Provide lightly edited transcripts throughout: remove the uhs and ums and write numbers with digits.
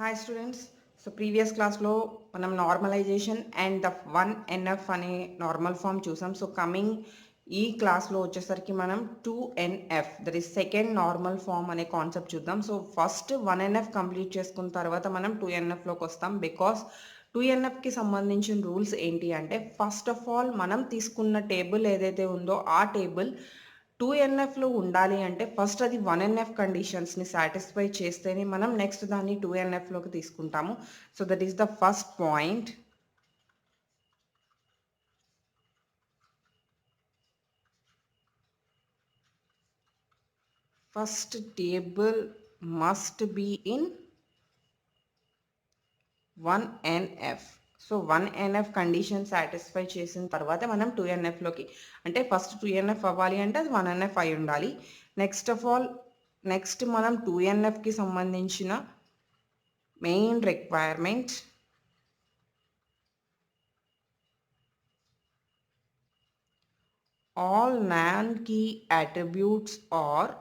Hi students. So previous క్లాస్లో మనం normalisation and the 1NF అనే నార్మల్ ఫామ్ చూసాం. సో కమింగ్ ఈ క్లాస్లో వచ్చేసరికి మనం 2NF that is second normal form అనే కాన్సెప్ట్ చూద్దాం. సో ఫస్ట్ 1NF కంప్లీట్ చేసుకున్న తర్వాత మనం 2NFలోకి వస్తాం. బికాస్ 2NFకి సంబంధించిన రూల్స్ ఏంటి అంటే, ఫస్ట్ ఆఫ్ ఆల్ మనం తీసుకున్న టేబుల్ ఏదైతే ఉందో ఆ టేబుల్ 2NFలో ఉండాలి అంటే ఫస్ట్ అది 1NF కండిషన్స్ని సాటిస్ఫై చేస్తేనే మనం నెక్స్ట్ దాన్ని 2NFలోకి తీసుకుంటాము. So that is the first point. First table must be in 1NF. సో 1NF కండిషన్ సాటిస్ఫై చేసిన తర్వాత మనం 2NFలోకి, అంటే ఫస్ట్ 2NF అవ్వాలి అంటే అది 1NF అయి ఉండాలి. నెక్స్ట్ మనం 2NFకి సంబంధించిన main requirement all non-key attributes are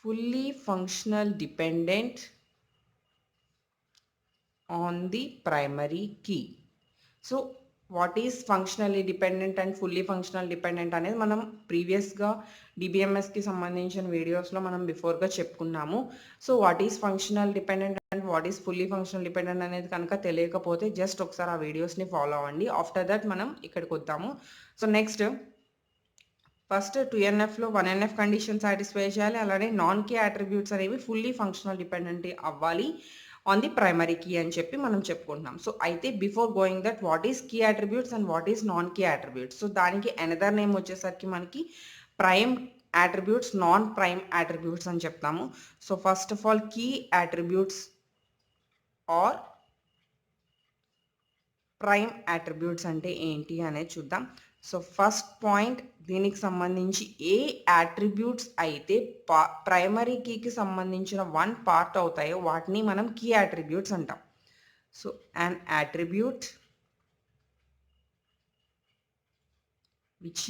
fully functional dependent on the primary key. So what is functionally dependent and fully functional dependent అనేది మనం ప్రీవియస్గా డిబిఎంఎస్కి సంబంధించిన వీడియోస్లో మనం బిఫోర్గా చెప్పుకున్నాము. So what is functional dependent and what is fully functional dependent అనేది కనుక తెలియకపోతే జస్ట్ ఒకసారి ఆ వీడియోస్ని ఫాలో అవ్వండి. ఆఫ్టర్ దట్ మనం ఇక్కడికి వద్దాము. సో నెక్స్ట్ ఫస్ట్ 2NFలో 1NF కండిషన్ సాటిస్ఫై చేయాలి. అలానే నాన్ కీ అట్రిబ్యూట్స్ అనేవి ఫుల్లీ ఫంక్షనల్ డిపెండెంట్ అవ్వాలి ఆన్ ది ప్రైమరీ కీ అని చెప్పి మనం చెప్పుకుంటున్నాం. సో అయితే before going that what is key attributes and what is non key attributes. So దానికి అనదర్ నేమ్ వచ్చేసరికి మనకి prime attributes, non prime attributes అని చెప్తాము. So first of all key attributes are prime attributes అంటే ఏంటి అనేది చూద్దాం. సో ఫస్ట్ పాయింట్, దీనికి సంబంధించి ఏ అట్రిబ్యూట్స్ అయితే ప్రైమరీ కీకి సంబంధించిన వన్ పార్ట్ అవుతాయో వాటిని మనం కీ అట్రిబ్యూట్స్ అంటాం. So an attribute which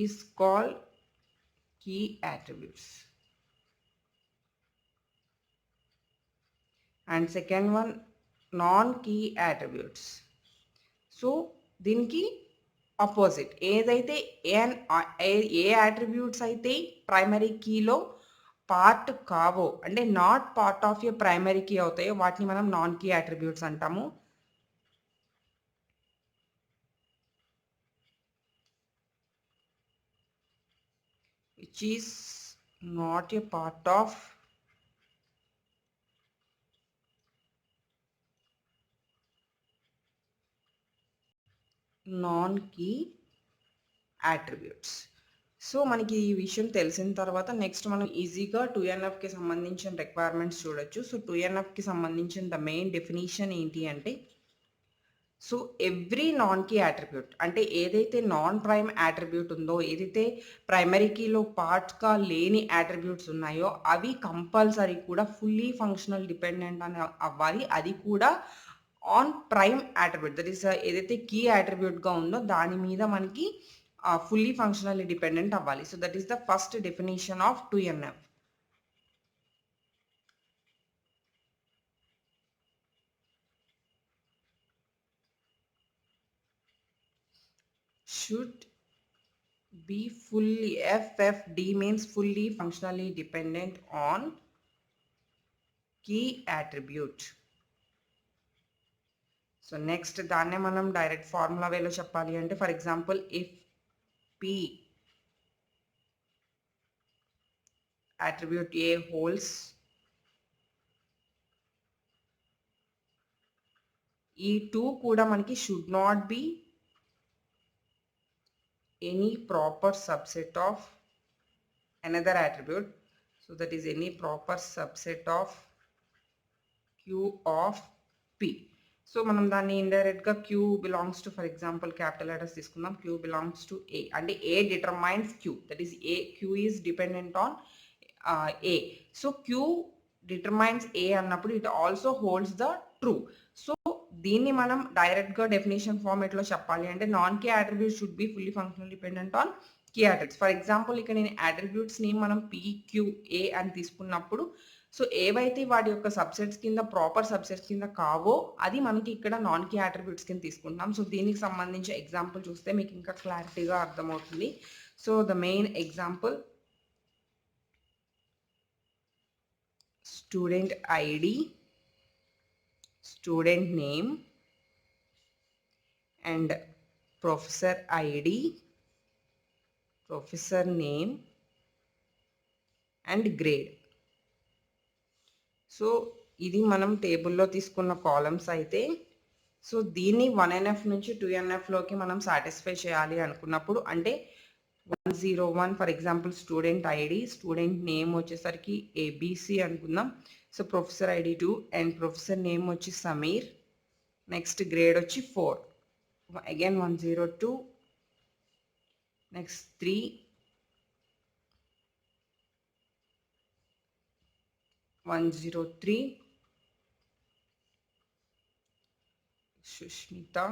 is called key attributes. And second one non key attributes. So దీనికి ఆపోజిట్ ఏదైతే ఏ అట్రిబ్యూట్స్ అయితే ప్రైమరీ కీలో పార్ట్ కావో, అంటే not part of a primary key అవుతాయో వాటిని మనం నాన్ కీ అట్రిబ్యూట్స్ అంటాము. Which is not a part of non key attributes. So మనకి ఈ విషయం తెలిసిన తర్వాత నెక్స్ట్ మనం ఈజీగా 2NFకి సంబంధించిన రిక్వైర్మెంట్స్ చూడొచ్చు. సో 2NFకి సంబంధించిన ద మెయిన్ డెఫినేషన్ ఏంటి అంటే, so every non key attribute, అంటే ఏదైతే నాన్ ప్రైమ్ అట్రిబ్యూట్ ఉందో, ఏదైతే ప్రైమరీ కీలో పార్ట్గా లేని అట్రిబ్యూట్స్ ఉన్నాయో అవి కంపల్సరీ కూడా ఫుల్లీ ఫంక్షనల్ డిపెండెంట్ అని అవ్వాలి. అది కూడా on prime attribute, that is ఏదైతే కీ అట్రిబ్యూట్గా ఉందో దాని మీద మనకి fully functionally dependent అవ్వాలి. So that is the first definition of 2NF. should be fully, FFD means fully functionally dependent on key attribute. So next దాన్నే మనం డైరెక్ట్ ఫార్ములా వేలో చెప్పాలి అంటే, for example if P attribute A holds, ఈ 2 కూడా మనకి should not be any proper subset of another attribute. So that is any proper subset of Q of P. So మనం దాన్ని ఇండైరెక్ట్గా Q belongs to, for example capital letters తీసుకుందాం. Q belongs to A, అంటే A determines Q, that is Q is dependent on A. So Q determines A అన్నప్పుడు it also holds the true. So దీన్ని మనం డైరెక్ట్‌గా definition ఫార్మాట్‌లో చెప్పాలి అంటే non key attributes should be fully functional dependent on key attributes. For example ఇక్కడ నేను అట్రిబ్యూట్స్‌ని మనం పీక్యూఏ అని తీసుకున్నప్పుడు సో ఏవైతే వాటి యొక్క సబ్సెట్స్ కింద ప్రాపర్ సబ్సెట్స్ కింద కావో అది మనకి ఇక్కడ నాన్ కీ అట్రిబ్యూట్స్ కింద తీసుకుంటాం. సో దీనికి సంబంధించి ఎగ్జాంపుల్ చూస్తే మీకు ఇంకా క్లారిటీగా అర్థమవుతుంది. So the main example student ID, student name and professor ID, professor name and grade. So ఇది మనం టేబుల్లో తీసుకున్న కాలమ్స్ అయితే సో దీన్ని 1NF నుంచి 2NFలోకి మనం సాటిస్ఫై చేయాలి అనుకున్నప్పుడు అంటే 101 for example student ID, student name వచ్చేసరికి ABC అనుకుందాం. So professor ID 2 and professor name వచ్చి సమీర్, నెక్స్ట్ గ్రేడ్ వచ్చి 4. Again 102, next 3, Shushmita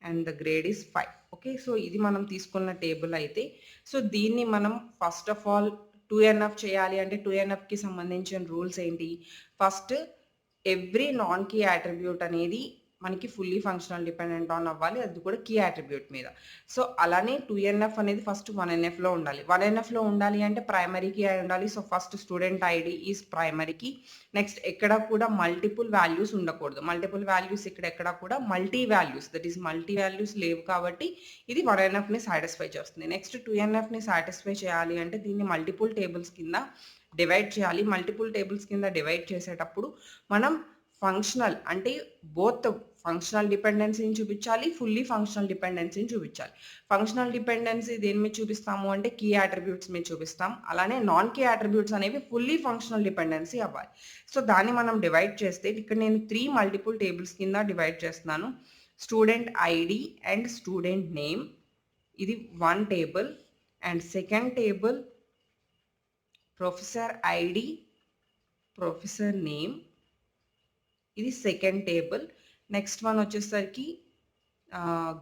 and the grade is 5. Okay, so ఇది మనం తీసుకున్న టేబుల్ అయితే సో దీన్ని మనం ఫస్ట్ ఆఫ్ ఆల్ 2NF చేయాలి అంటే 2NFకి సంబంధించిన రూల్స్ ఏంటి? First every non key attribute అనేది మనకి ఫుల్లీ ఫంక్షనల్ డిపెండెంట్ ఆన్ అవ్వాలి, అది కూడా కీ అట్రిబ్యూట్ మీద. సో అలానే 2NF అనేది ఫస్ట్ 1NFలో ఉండాలి. 1NFలో ఉండాలి అంటే ప్రైమరీ కీ అయి ఉండాలి. So first student ID is primary key. Next ఎక్కడ కూడా మల్టిపుల్ వాల్యూస్ ఉండకూడదు. మల్టిపుల్ వాల్యూస్ ఇక్కడ ఎక్కడ కూడా multi values, that is multi values లేవు కాబట్టి ఇది 1NFని సాటిస్ఫై చేస్తుంది. నెక్స్ట్ 2NFని సాటిస్ఫై చేయాలి అంటే దీన్ని మల్టిపుల్ టేబుల్స్ కింద డివైడ్ చేయాలి. మల్టిపుల్ టేబుల్స్ కింద డివైడ్ చేసేటప్పుడు మనం ఫంక్షనల్ అంటే బోత్ ఫంక్షనల్ డిపెండెన్సీని చూపించాలి, ఫుల్లీ ఫంక్షనల్ డిపెండెన్సీని చూపించాలి. ఫంక్షనల్ డిపెండెన్సీ దేని మీద చూపిస్తాము అంటే కీ అట్రిబ్యూట్స్ మీద చూపిస్తాం. అలానే నాన్ కీ అట్రిబ్యూట్స్ అనేవి ఫుల్లీ ఫంక్షనల్ డిపెండెన్సీ అవ్వాలి. సో దాన్ని మనం డివైడ్ చేస్తే ఇక్కడ నేను 3 మల్టిపుల్ టేబుల్స్ కింద డివైడ్ చేస్తున్నాను. Student ID and student name ఇది 1 table and second table professor ID, professor name ఇది సెకండ్ టేబుల్. నెక్స్ట్ వన్ వచ్చేసరికి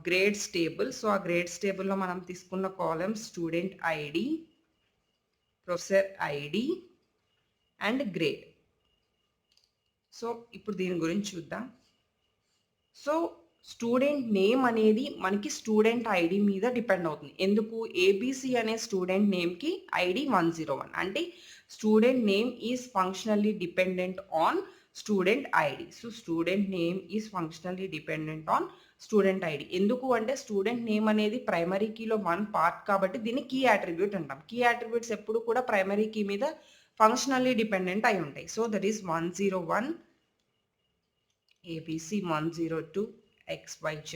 గ్రేడ్స్ టేబుల్. సో ఆ గ్రేడ్స్ టేబుల్లో మనం తీసుకున్న columns student ID, professor ID and grade. So ఇప్పుడు దీని గురించి చూద్దాం. సో స్టూడెంట్ నేమ్ అనేది మనకి స్టూడెంట్ ఐడి మీద డిపెండ్ అవుతుంది. ఎందుకు? ఏబిసి అనే స్టూడెంట్ నేమ్కి ఐడి 101 అంటే student name is functionally dependent on student ID. So student name is functionally dependent on student ID. ఎందుకు అంటే స్టూడెంట్ నేమ్ అనేది ప్రైమరీ కీలో 1 పార్ట్ కాబట్టి దీన్ని కీ అట్రిబ్యూట్ అంటాం. కీ అట్రిబ్యూట్స్ ఎప్పుడు కూడా ప్రైమరీ కీ మీద ఫంక్షనల్లీ డిపెండెంట్ అయి ఉంటాయి. So that is 101 ABC, 102 XYZ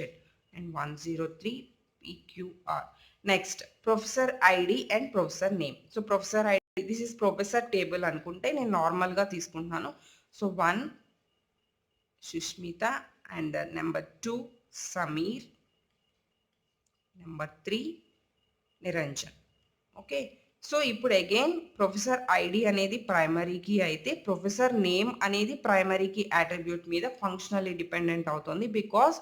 and 103 PQR. Next professor ID and professor name. So professor ID, this is professor table అనుకుంటే నేను నార్మల్గా తీసుకుంటున్నాను. So 1 Shushmita and number 2 Sameer, number 3 Niranjan. Okay, so ఇప్పుడు again professor ID అనేది primary key అయితే professor name అనేది primary key attribute మీద functionally dependent అవుతుంది. బికాస్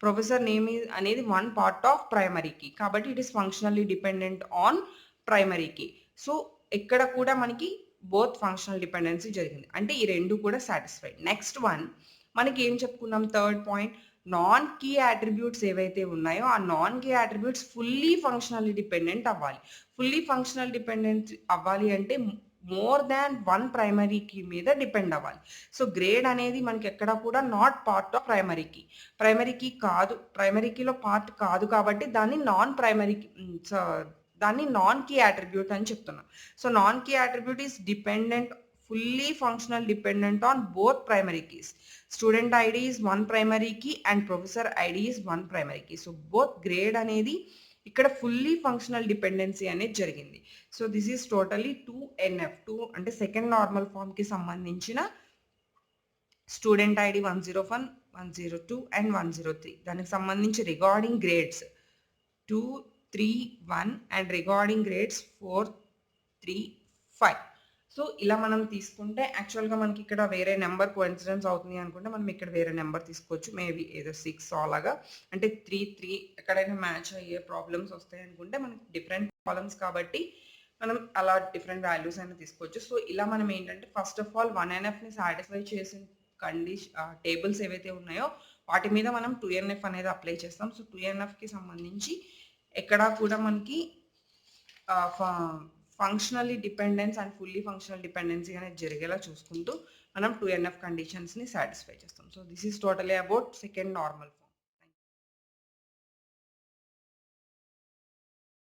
ప్రొఫెసర్ నేమ్ అనేది 1 పార్ట్ ఆఫ్ ప్రైమరీకి కాబట్టి it is functionally dependent on primary key. So ఇక్కడ కూడా మనకి బోత్ ఫంక్షనల్ డిపెండెన్సీ జరిగింది అంటే ఈ రెండు కూడా సాటిస్ఫైడ్. నెక్స్ట్ వన్ మనకి ఏం చెప్పుకున్నాం? Third point, non key attributes ఏవైతే ఉన్నాయో ఆ non key attributes fully functionally dependent అవ్వాలి. ఫుల్లీ ఫంక్షనల్ డిపెండెంట్ అవ్వాలి అంటే మోర్ దాన్ 1 ప్రైమరీ కీ మీద డిపెండ్ అవ్వాలి. సో గ్రేడ్ అనేది మనకి ఎక్కడ కూడా not part of primary key. Primary key కాదు, ప్రైమరీ కీలో పార్ట్ కాదు కాబట్టి దాన్ని నాన్ కీ అట్రిబ్యూట్ అని చెప్తున్నాం. So non key attribute is dependent, fully functional dependent on both primary keys. Student ID is 1 primary key and professor ID is 1 primary key. So both grade అనేది ఇక్కడ fully functional dependency అనేది జరిగింది. So this is totally 2NF, 2 అంటే second normal form కి సంబంధించిన student ID 101, 102 and 103. దానికి సంబంధించి regarding grades 2, 3, 1 and regarding grades 4, 3, 5. So ఇలా మనం తీసుకుంటే యాక్చువల్‌గా మనకి ఇక్కడ వేరే నంబర్ కోఇన్సిడెన్స్ అవుతుంది అనుకుంటే మనం ఇక్కడ వేరే నంబర్ తీసుకోవచ్చు. మేబీ ఏదో 6 అలాగా. అంటే 3, 3 ఎక్కడైనా మ్యాచ్ అయ్యే ప్రాబ్లమ్స్ వస్తాయి అనుకుంటే మనకి డిఫరెంట్ కాలమ్స్ కాబట్టి మనం అలా డిఫరెంట్ వాల్యూస్ అయినా తీసుకోవచ్చు. సో ఇలా మనం ఏంటంటే ఫస్ట్ ఆఫ్ ఆల్ 1NFని సాటిస్ఫై చేసిన టేబుల్స్ ఏవైతే ఉన్నాయో వాటి మీద మనం 2NF అనేది అప్లై చేస్తాం. సో 2NFకి సంబంధించి ఎక్కడా కూడా మనకి functionally dependence and fully functional dependency అనేది జరిగేలా చూసుకుంటూ మనం 2NF కండిషన్స్‌ని సాటిస్ఫై చేస్తాం. So this is totally about second normal form.